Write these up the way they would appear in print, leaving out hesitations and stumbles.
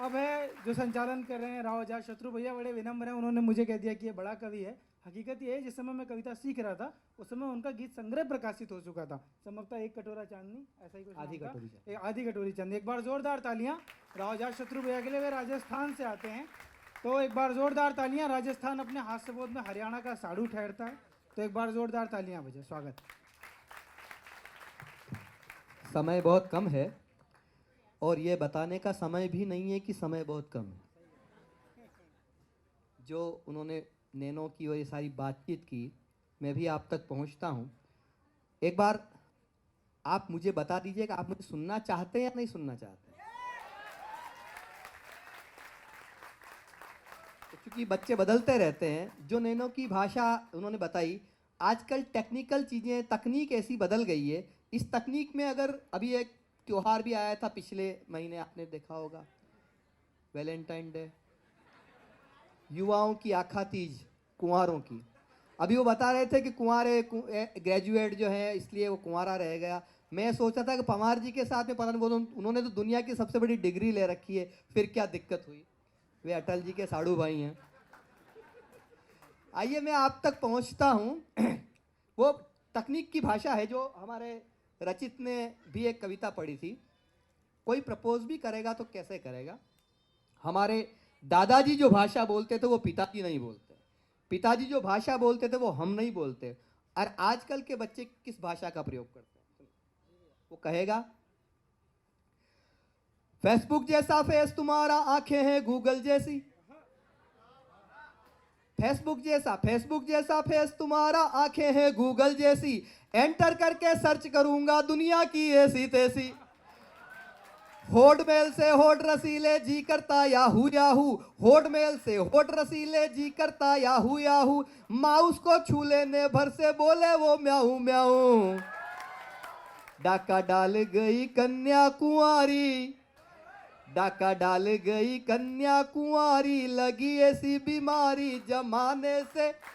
अब है जो संचालन कर रहे हैं राव आजाद शत्रु भैया, बड़े विनम्र हैं। उन्होंने मुझे कह दिया कि ये बड़ा कवि है। हकीकत ये है, जिस समय मैं कविता सीख रहा था उस समय उनका गीत संग्रह प्रकाशित हो चुका था, संभवतः एक कटोरा चांदनी, ऐसा ही कुछ आधी नाम था। कटोरी आधी कटोरी चांदनी। एक बार जोरदार तालियां राव आजाद शत्रु भैया के लिए। वे राजस्थान से आते हैं, तो एक बार जोरदार तालियां। राजस्थान अपने हास्यबोध में हरियाणा का साड़ू ठहरता है, तो एक बार जोरदार तालियां बजे। स्वागत। समय बहुत कम है और ये बताने का समय भी नहीं है कि समय बहुत कम है। जो उन्होंने नैनो की और ये सारी बातचीत की, मैं भी आप तक पहुंचता हूं। एक बार आप मुझे बता दीजिएगा, आप मुझे सुनना चाहते हैं या नहीं सुनना चाहते हैं? तो क्योंकि बच्चे बदलते रहते हैं, जो नैनो की भाषा उन्होंने बताई, आजकल टेक्निकल चीज़ें, तकनीक ऐसी बदल गई है। इस तकनीक में अगर अभी एक त्योहार भी आया था पिछले महीने, आपने देखा होगा, वैलेंटाइन डे, युवाओं की आखा तीज, कुंवारों की। अभी वो बता रहे थे कि कुंवारे ग्रेजुएट जो है इसलिए वो कुंवारा रह गया। मैं सोचा था कि पवार जी के साथ में पता नहीं, वो उन्होंने तो दुनिया की सबसे बड़ी डिग्री ले रखी है, फिर क्या दिक्कत हुई। वे अटल जी के साड़ू भाई हैं। आइए मैं आप तक पहुंचता हूं। वो तकनीक की भाषा है। जो हमारे रचित ने भी एक कविता पढ़ी थी, कोई प्रपोज भी करेगा तो कैसे करेगा। हमारे दादाजी जो भाषा बोलते थे वो पिताजी नहीं बोलते, पिताजी जो भाषा बोलते थे वो हम नहीं बोलते। और आजकल के बच्चे किस भाषा का प्रयोग करते हैं? वो कहेगा, फेसबुक जैसा फेस तुम्हारा, आंखें हैं गूगल जैसी। फेसबुक जैसा फेस तुम्हारा, आंखें हैं गूगल जैसी। एंटर करके सर्च करूंगा दुनिया की ऐसी तैसी। होठ मेल से होठ रसीले, जी करता याहू याहू। होठ मेल से होठ रसीले, जी करता याहू याहू। माउस को छू लेने भर से बोले वो म्याऊ म्याऊ। डाका डाल गई कन्या कुंवारी, डाका डाल गई कन्या कुंवारी। लगी ऐसी बीमारी जमाने से,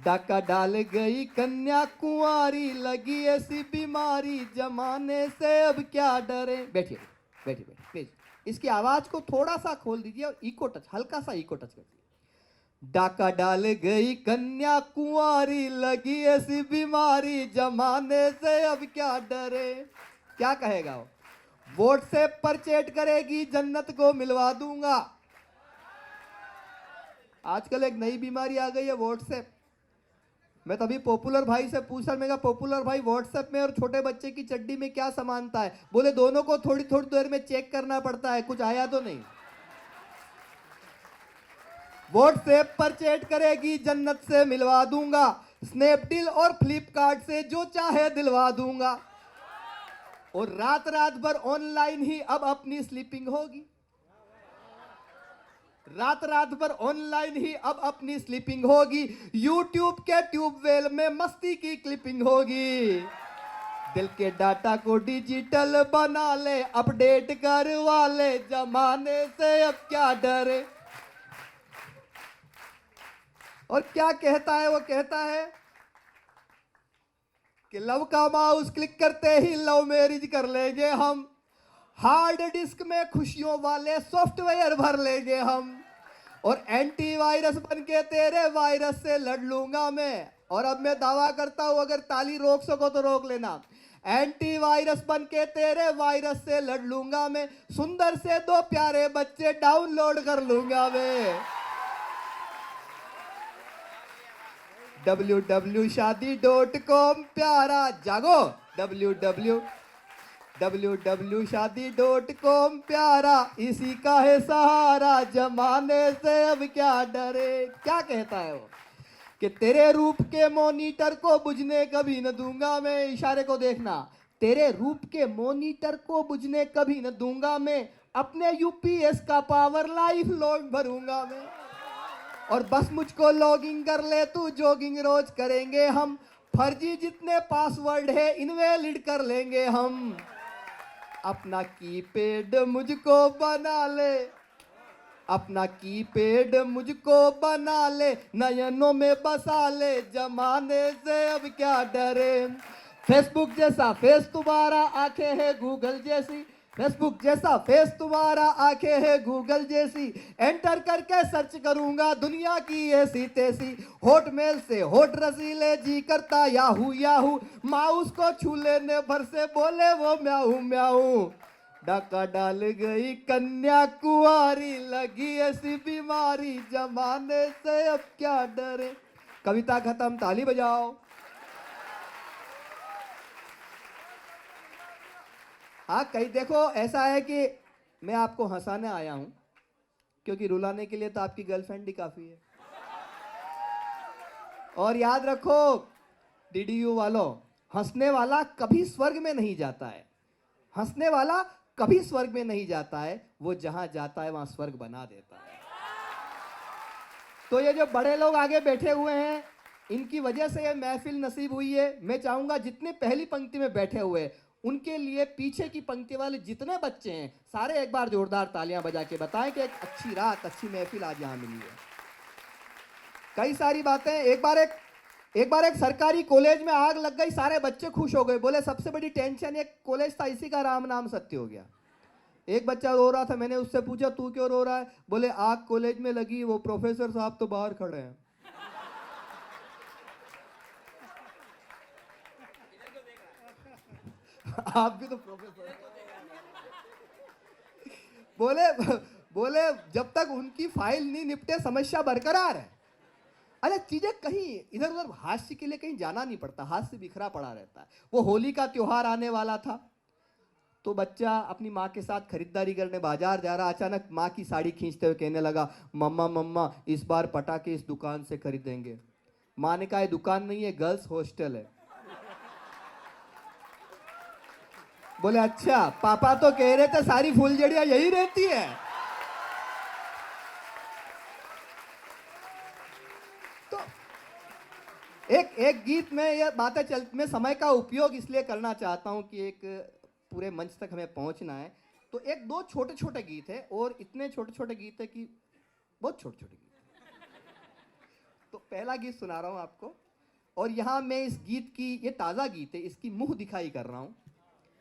डाका डाल गई कन्या कुंवारी। लगी ऐसी बीमारी जमाने से, अब क्या डरे। बैठिए बैठिए बैठिए प्लीज। इसकी आवाज को थोड़ा सा खोल दीजिए और इको टच, हल्का सा इको टच कर दीजिए। डाका डाल गई कन्या कुंवारी, लगी ऐसी बीमारी जमाने से, अब क्या डरे। क्या कहेगा वो? व्हाट्सएप पर चैट करेगी, जन्नत को मिलवा दूंगा। आजकल एक नई बीमारी आ गई है, व्हाट्सएप। मैं तभी पॉपुलर भाई से पूछा, मैं कहा पॉपुलर भाई व्हाट्सएप में और छोटे बच्चे की चड्डी में क्या समानता है? बोले दोनों को थोड़ी थोड़ी देर में चेक करना पड़ता है, कुछ आया तो नहीं। व्हाट्सएप पर चैट करेगी, जन्नत से मिलवा दूंगा। स्नैपडील और फ्लिपकार्ट से जो चाहे दिलवा दूंगा। और रात रात भर ऑनलाइन ही अब अपनी स्लीपिंग होगी। रात रात भर ऑनलाइन ही अब अपनी स्लीपिंग होगी। यूट्यूब के ट्यूबवेल में मस्ती की क्लिपिंग होगी। दिल के डाटा को डिजिटल बना ले, अपडेट करवा ले, जमाने से अब क्या डरे। और क्या कहता है वो? कहता है कि लव का माउस क्लिक करते ही लव मैरिज कर लेंगे हम। हार्ड डिस्क में खुशियों वाले सॉफ्टवेयर भर लेंगे हम। और एंटीवायरस बन के तेरे वायरस से लड़ लूंगा मैं। और अब मैं दावा करता हूं, अगर ताली रोक सको तो रोक लेना। एंटीवायरस बन के तेरे वायरस से लड़ लूंगा मैं। सुंदर से दो प्यारे बच्चे डाउनलोड कर लूंगा मैं। www.shadi.com प्यारा जागो। www.shadi.com प्यारा, इसी का है सहारा जमाने से, अब क्या डरे। क्या कहता है वो? कि तेरे रूप के मॉनिटर को बुझने कभी न दूंगा मैं। इशारे को देखना। तेरे रूप के मॉनिटर को बुझने कभी न दूंगा मैं। अपने यूपीएस का पावर लाइफ लॉन्ग भरूंगा मैं। और बस मुझको लॉगिंग कर ले तू, जॉगिंग रोज करेंगे हम। फर्जी जितने पासवर्ड है इनवैलिड कर लेंगे हम। अपना कीपैड मुझको बना ले, अपना कीपैड मुझको बना ले। नयनों में बसा ले, जमाने से अब क्या डरे। फेसबुक जैसा फेस तुम्हारा, आंखें हैं गूगल जैसी। फेसबुक जैसा फेस तुम्हारा, आंखें है गूगल जैसी, एंटर करके सर्च करूंगा दुनिया की ऐसी तैसी, होट मेल से होट रसीले जी करता याहू याहू, माउस को छू लेने भर से बोले वो म्याऊ म्याऊ, डाका डाल गई कन्या कुंवारी, लगी ऐसी बीमारी जमाने से अब क्या डरे। कविता खत्म, ताली बजाओ। हाँ, कहीं देखो ऐसा है कि मैं आपको हंसाने आया हूं, क्योंकि रुलाने के लिए तो आपकी गर्लफ्रेंड ही काफी है। और याद रखो डीडीयू वालों, हंसने वाला कभी स्वर्ग में नहीं जाता है, हंसने वाला कभी स्वर्ग में नहीं जाता है, वो जहां जाता है वहां स्वर्ग बना देता है। तो ये जो बड़े लोग आगे बैठे हुए हैं, इनकी वजह से ये महफिल नसीब हुई है। मैं चाहूंगा जितने पहली पंक्ति में बैठे हुए हैं, उनके लिए पीछे की पंक्ति वाले जितने बच्चे हैं, सारे एक बार जोरदार तालियां बजा के बताएं कि एक अच्छी रात, अच्छी महफिल आज यहां मिली है। कई सारी बातें। एक बार एक सरकारी कॉलेज में आग लग गई, सारे बच्चे खुश हो गए, बोले सबसे बड़ी टेंशन एक कॉलेज था, इसी का राम नाम सत्य हो गया। एक बच्चा रो रहा था, मैंने उससे पूछा तू क्यों रो रहा है? बोले आग कॉलेज में लगी, वो प्रोफेसर साहब तो बाहर खड़े हैं। आप भी तो प्रोफेसर। बोले जब तक उनकी फाइल नहीं निपटे समस्या बरकरार है। अरे चीजें कहीं इधर उधर हास्य के लिए कहीं जाना नहीं पड़ता, हास्य बिखरा पड़ा रहता है। वो होली का त्योहार आने वाला था, तो बच्चा अपनी माँ के साथ खरीदारी करने बाजार जा रहा, अचानक माँ की साड़ी खींचते हुए कहने लगा, मम्मा मम्मा इस बार पटाखे इस दुकान से खरीदेंगे। माँ ने कहा ये दुकान नहीं है, गर्ल्स हॉस्टल है। बोले अच्छा, पापा तो कह रहे थे सारी फुलझड़ियां यही रहती है। तो एक गीत में ये बातें मैं समय का उपयोग इसलिए करना चाहता हूं कि एक पूरे मंच तक हमें पहुंचना है। तो एक दो छोटे छोटे गीत है, और इतने छोटे छोटे गीत है कि बहुत छोटे छोटे गीत है। तो पहला गीत सुना रहा हूं आपको, और यहां मैं इस गीत की, ये ताजा गीत है, इसकी मुंह दिखाई कर रहा हूं।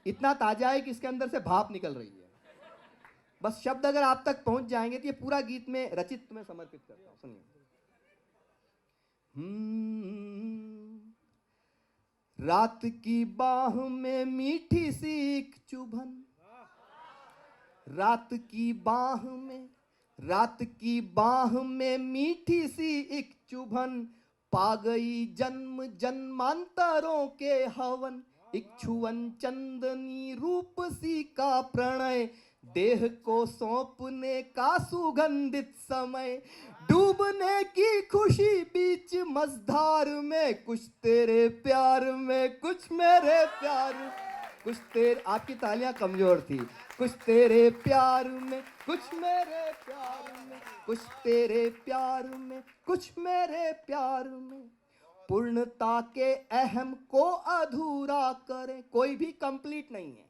इतना ताजा है कि इसके अंदर से भाप निकल रही है। बस शब्द अगर आप तक पहुंच जाएंगे तो ये पूरा गीत में रचित तुम्हें समर्पित करता हूं, सुनिए। रात की बाह में मीठी सी एक चुभन, रात की बाह में मीठी सी एक चुभन, पा गई जन्म जन्मांतरों के हवन, इच्छुवन चंदनी रूप सी का प्रणय, देह को सौंपने का सुगंधित समय, डूबने की खुशी बीच मझधार में, कुछ तेरे प्यार में कुछ मेरे प्यार, कुछ तेरे, आपकी तालियां कमजोर थी, कुछ तेरे प्यार में कुछ मेरे प्यार में, कुछ तेरे प्यार में कुछ मेरे प्यार में, पूर्णता के अहम को अधूरा करें। कोई भी कंप्लीट नहीं है,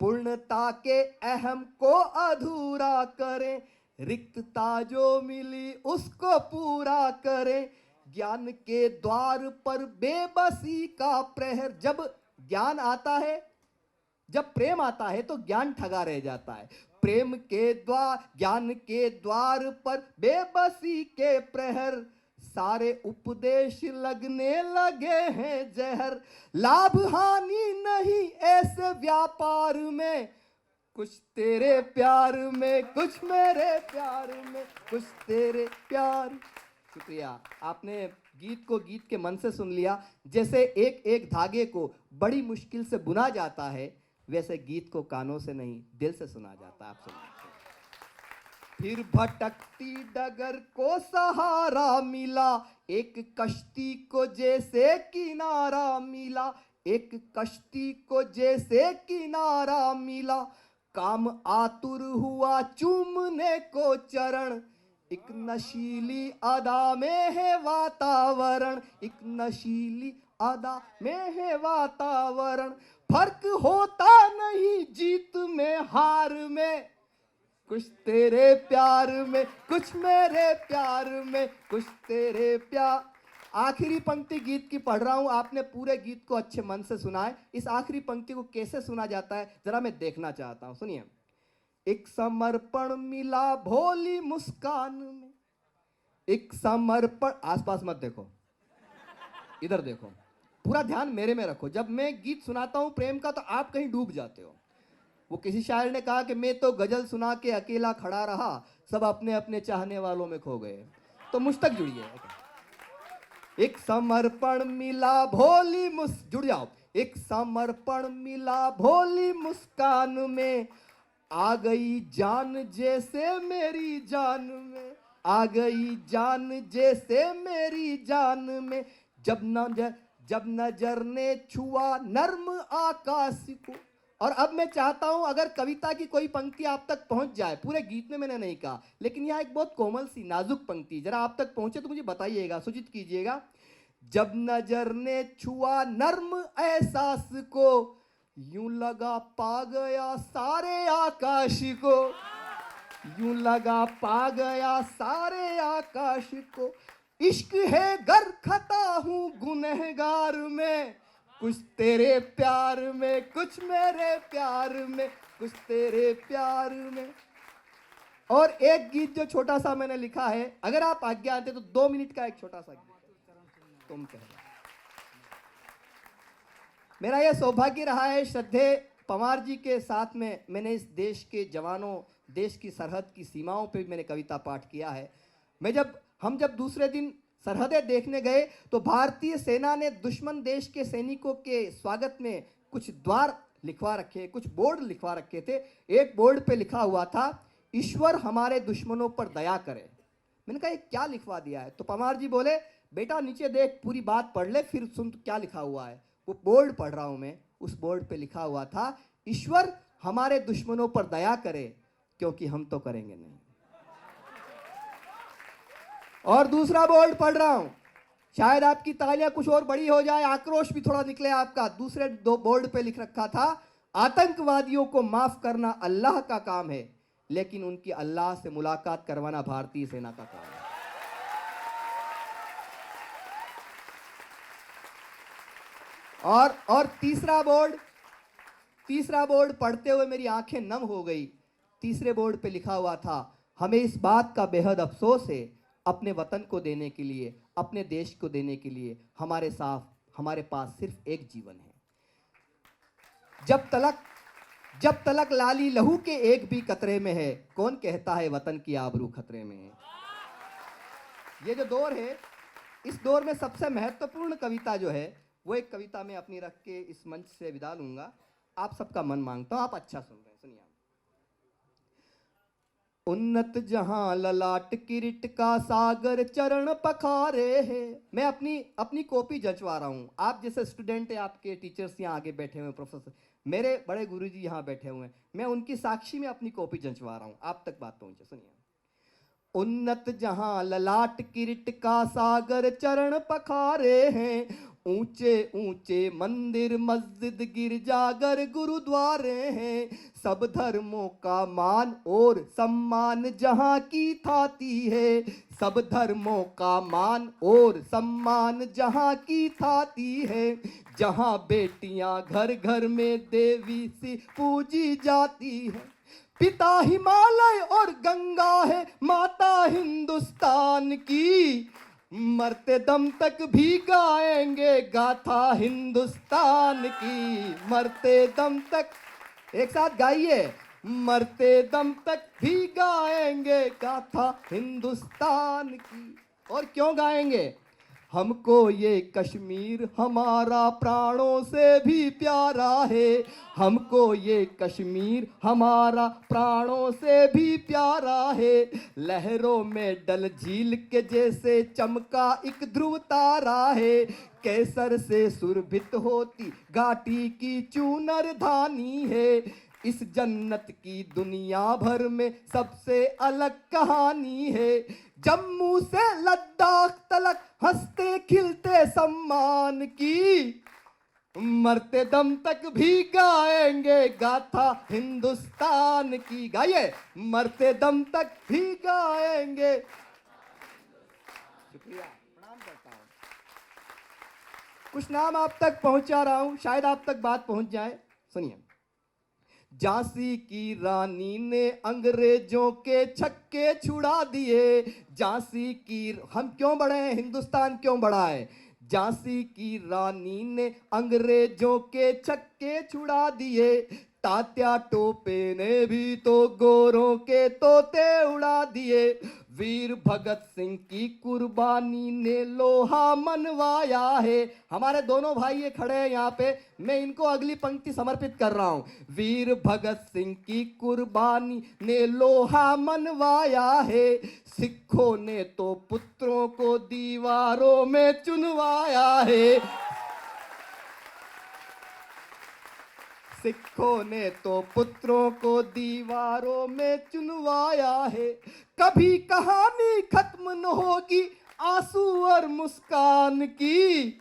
पूर्णता के अहम को अधूरा करें, रिक्तता जो मिली उसको पूरा करें, ज्ञान के द्वार पर बेबसी का प्रहर, जब ज्ञान आता है, जब प्रेम आता है तो ज्ञान ठगा रह जाता है, प्रेम के द्वार, ज्ञान के द्वार पर बेबसी के प्रहर, सारे उपदेश लगने लगे हैं जहर, लाभ हानि नहीं ऐसे व्यापार में, कुछ तेरे प्यार में कुछ मेरे प्यार में, कुछ तेरे प्यार। शुक्रिया, आपने गीत को गीत के मन से सुन लिया। जैसे एक एक धागे को बड़ी मुश्किल से बुना जाता है, वैसे गीत को कानों से नहीं दिल से सुना जाता है। आप सुनिए। फिर भटकती डगर को सहारा मिला, एक कश्ती को जैसे किनारा मिला, एक कश्ती को जैसे किनारा मिला, काम आतुर हुआ चूमने को चरण, एक नशीली अदा में है वातावरण, एक नशीली अदा में है वातावरण, फर्क होता नहीं जीत में हार में, कुछ तेरे प्यार में कुछ मेरे प्यार में, कुछ तेरे प्यार। आखिरी पंक्ति गीत की पढ़ रहा हूं, आपने पूरे गीत को अच्छे मन से सुना है। इस आखिरी पंक्ति को कैसे सुना जाता है जरा मैं देखना चाहता हूं, सुनिए। एक समर्पण मिला भोली मुस्कान में, एक समर्पण, आसपास मत देखो, इधर देखो, पूरा ध्यान मेरे में रखो। जब मैं गीत सुनाता हूं प्रेम का तो आप कहीं डूब जाते हो। वो किसी शायर ने कहा कि मैं तो गजल सुना के अकेला खड़ा रहा, सब अपने अपने चाहने वालों में खो गए। तो मुझ तक जुड़िए। एक समर्पण मिला भोली जुड़ जाओ। एक समर्पण मिला भोली मुस्कान में, आ गई जान जैसे मेरी जान में, आ गई जान जैसे मेरी जान में। जब नजर ने छुआ नर्म आकाश को। और अब मैं चाहता हूं अगर कविता की कोई पंक्ति आप तक पहुंच जाए, पूरे गीत में मैंने नहीं कहा, लेकिन यहां एक बहुत कोमल सी नाजुक पंक्ति जरा आप तक पहुंचे तो मुझे बताइएगा, सूचित कीजिएगा। जब नजर ने छुआ नर्म एहसास को, यूं लगा पा गया सारे आकाश को, यूं लगा पा गया सारे आकाश को। इश्क है गर खता हूं गुनहगार में, कुछ तेरे प्यार में, कुछ मेरे प्यार में, कुछ तेरे प्यार में। और एक गीत जो छोटा सा मैंने लिखा है, अगर आप आज्ञा आते तो 2 मिनट का एक छोटा सा गीत तुम कह। मेरा यह सौभाग्य रहा है श्रद्धेय पंवार जी के साथ में, मैंने इस देश के जवानों, देश की सरहद की सीमाओं पे मैंने कविता पाठ किया है। हम जब दूसरे दिन सरहदें देखने गए तो भारतीय सेना ने दुश्मन देश के सैनिकों के स्वागत में कुछ द्वार लिखवा रखे, कुछ बोर्ड लिखवा रखे थे। एक बोर्ड पे लिखा हुआ था, ईश्वर हमारे दुश्मनों पर दया करे। मैंने कहा ये क्या लिखवा दिया है? तो पंवार जी बोले, बेटा नीचे देख, पूरी बात पढ़ ले फिर सुन तो क्या लिखा हुआ है। वो बोर्ड पढ़ रहा हूं मैं, उस बोर्ड पे लिखा हुआ था, ईश्वर हमारे दुश्मनों पर दया करे क्योंकि हम तो करेंगे नहीं। और दूसरा बोर्ड पढ़ रहा हूं, शायद आपकी तालियां कुछ और बड़ी हो जाए, आक्रोश भी थोड़ा निकले आपका। दूसरे 2 बोर्ड पे लिख रखा था, आतंकवादियों को माफ करना अल्लाह का काम है, लेकिन उनकी अल्लाह से मुलाकात करवाना भारतीय सेना का काम है। और तीसरा बोर्ड पढ़ते हुए मेरी आंखें नम हो गई। तीसरे बोर्ड पे लिखा हुआ था, हमें इस बात का बेहद अफसोस है, अपने वतन को देने के लिए, अपने देश को देने के लिए हमारे पास सिर्फ एक जीवन है। जब तलक लाली लहू के एक भी कतरे में है, कौन कहता है वतन की आबरू खतरे में है। ये जो दौर है, इस दौर में सबसे महत्वपूर्ण कविता जो है वो एक कविता मैं अपनी रख के इस मंच से विदा लूंगा। आप सबका मन मांगता हूं, आप अच्छा सुन रहे हैं, सुनिए। उन्नत जहां ललाट किरीट का सागर चरण पखारे है। मैं अपनी कॉपी जंचवा रहा हूं। आप जैसे स्टूडेंट है, आपके टीचर्स यहाँ आगे बैठे हुए, प्रोफेसर, मेरे बड़े गुरुजी यहाँ बैठे हुए हैं, मैं उनकी साक्षी में अपनी कॉपी जंचवा रहा हूं, आप तक बात पहुंचे, सुनिए। उन्नत जहां ललाट किरीट का सागर चरण पखारे हैं, ऊंचे ऊंचे मंदिर मस्जिद गिरजाघर गुरुद्वारे हैं, सब धर्मों का मान और सम्मान जहां की थाती है, सब धर्मों का मान और सम्मान जहां की थाती है, जहां बेटियां घर घर में देवी सी पूजी जाती है। पिता हिमालय और गंगा है माता हिंदुस्तान की, मरते दम तक भी गाएंगे गाथा हिंदुस्तान की, मरते दम तक, एक साथ गाइए, मरते दम तक भी गाएंगे गाथा हिंदुस्तान की। और क्यों गाएंगे? हमको ये कश्मीर हमारा प्राणों से भी प्यारा है, हमको ये कश्मीर हमारा प्राणों से भी प्यारा है, लहरों में डल झील के जैसे चमका एक ध्रुव तारा है, केसर से सुरभित होती घाटी की चूनर धानी है, इस जन्नत की दुनिया भर में सबसे अलग कहानी है, जम्मू से लद्दाख तलक हंसते खिलते सम्मान की, मरते दम तक भी गाएंगे गाथा हिंदुस्तान की। गाइए, मरते दम तक भी गाएंगे। शुक्रिया, प्रणाम करता हूं। कुछ नाम आप तक पहुंचा रहा हूं, शायद आप तक बात पहुंच जाए। सुनिए। झांसी की रानी ने अंग्रेजों के छक्के छुड़ा दिए। झांसी की, हम क्यों बढ़े हैं, हिंदुस्तान क्यों बढ़ा है? झांसी की रानी ने अंग्रेजों के छक्के छुड़ा दिए। तात्या टोपे ने भी तो गोरों के तोते उड़ा दिए। वीर भगत सिंह की कुर्बानी ने लोहा मनवाया है। हमारे दोनों भाई ये खड़े हैं यहाँ पे, मैं इनको अगली पंक्ति समर्पित कर रहा हूं। वीर भगत सिंह की कुर्बानी ने लोहा मनवाया है। सिखों ने तो पुत्रों को दीवारों में चुनवाया है। सिखों ने तो पुत्रों को दीवारों में चुनवाया है। कभी कहानी खत्म न होगी आंसू और मुस्कान की,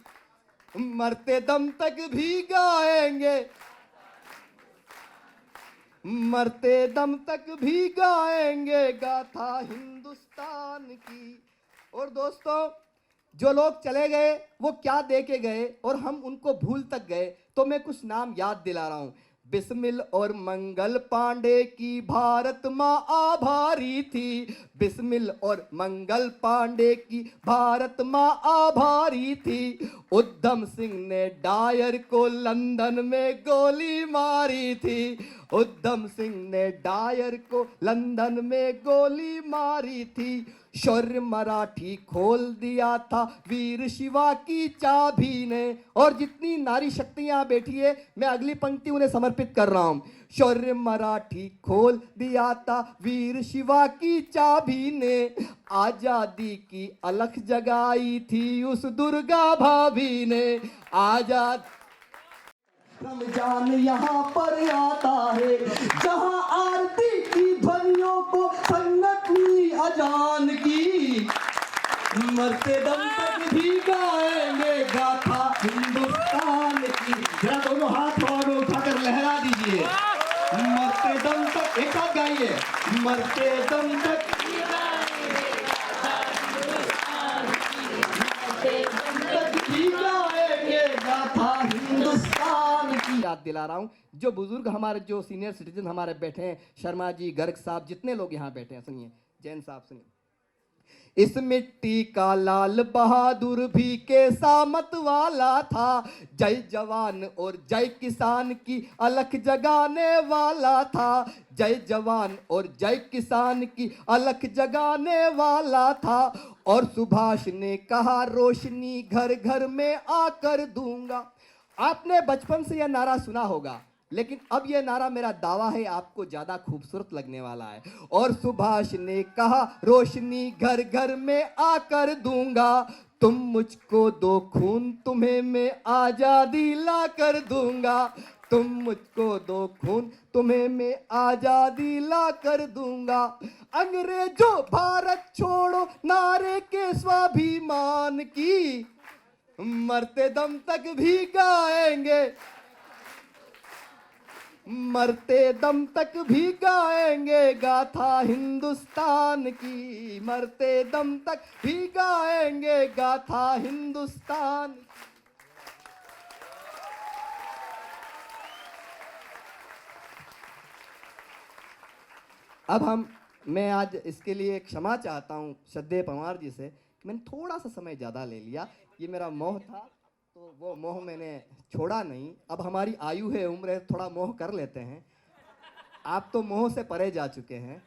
मरते दम तक भी गाएंगे, मरते दम तक भी गाएंगे गाथा हिंदुस्तान की। और दोस्तों, जो लोग चले गए वो क्या दे के गए और हम उनको भूल तक गए, तो मैं कुछ नाम याद दिला रहा हूं। बिस्मिल और मंगल पांडे की भारत माँ आभारी थी। बिस्मिल और मंगल पांडे की भारत माँ आभारी थी। उधम सिंह ने डायर को लंदन में गोली मारी थी। उधम सिंह ने डायर को लंदन में गोली मारी थी। शौर्य मराठी खोल दिया था वीर शिवा की चाबी ने। और जितनी नारी शक्तियां बैठी है, मैं अगली पंक्ति उन्हें समर्पित कर रहा हूं। शौर्य मराठी खोल दिया था वीर शिवा की चाबी ने। आजादी की अलख जगाई थी उस दुर्गा भाभी ने। आजाद रमजान यहाँ पर आता है, जहाँ आरती की ध्वनियों को संगत मिली अजान की। मरते दम तक भी गाएंगे गाथा हिंदुस्तान की। जरा दोनों हाथ और उठाकर लहरा दीजिए। मरते दम तक, एक साथ गाइए। मरते दम तक याद दिला रहा हूं। जो बुजुर्ग हमारे, जो सीनियर सिटीजन हमारे बैठे हैं, शर्मा जी, गर्ग साहब, जितने लोग यहाँ बैठे हैं, सुनिए। जैन साहब सुनिए। इस मिट्टी का लाल बहादुर भी कैसा मत वाला था। जय जवान और जय किसान की अलख जगाने वाला था। जय जवान और जय किसान की अलख जगाने वाला था। और सुभाष ने कहा रोशनी घर घर में आकर दूंगा। आपने बचपन से यह नारा सुना होगा, लेकिन अब यह नारा, मेरा दावा है, आपको ज्यादा खूबसूरत लगने वाला है। और सुभाष ने कहा रोशनी घर घर में आकर दूंगा। तुम मुझको दो खून, तुम्हें मैं आजादी ला कर दूंगा। तुम मुझको दो खून, तुम्हें मैं आजादी ला कर दूंगा। अंग्रेजों भारत छोड़ो नारे के स्वाभिमान की, मरते दम तक भी गाएंगे, मरते दम तक भी गाएंगे गाथा हिंदुस्तान की। मरते दम तक भी गाएंगे गाथा हिंदुस्तान। अब मैं आज इसके लिए क्षमा चाहता हूं श्रद्धेय पंवार जी से, मैंने थोड़ा सा समय ज़्यादा ले लिया। ये मेरा मोह था, तो वो मोह मैंने छोड़ा नहीं। अब हमारी आयु है, उम्र है, थोड़ा मोह कर लेते हैं। आप तो मोह से परे जा चुके हैं।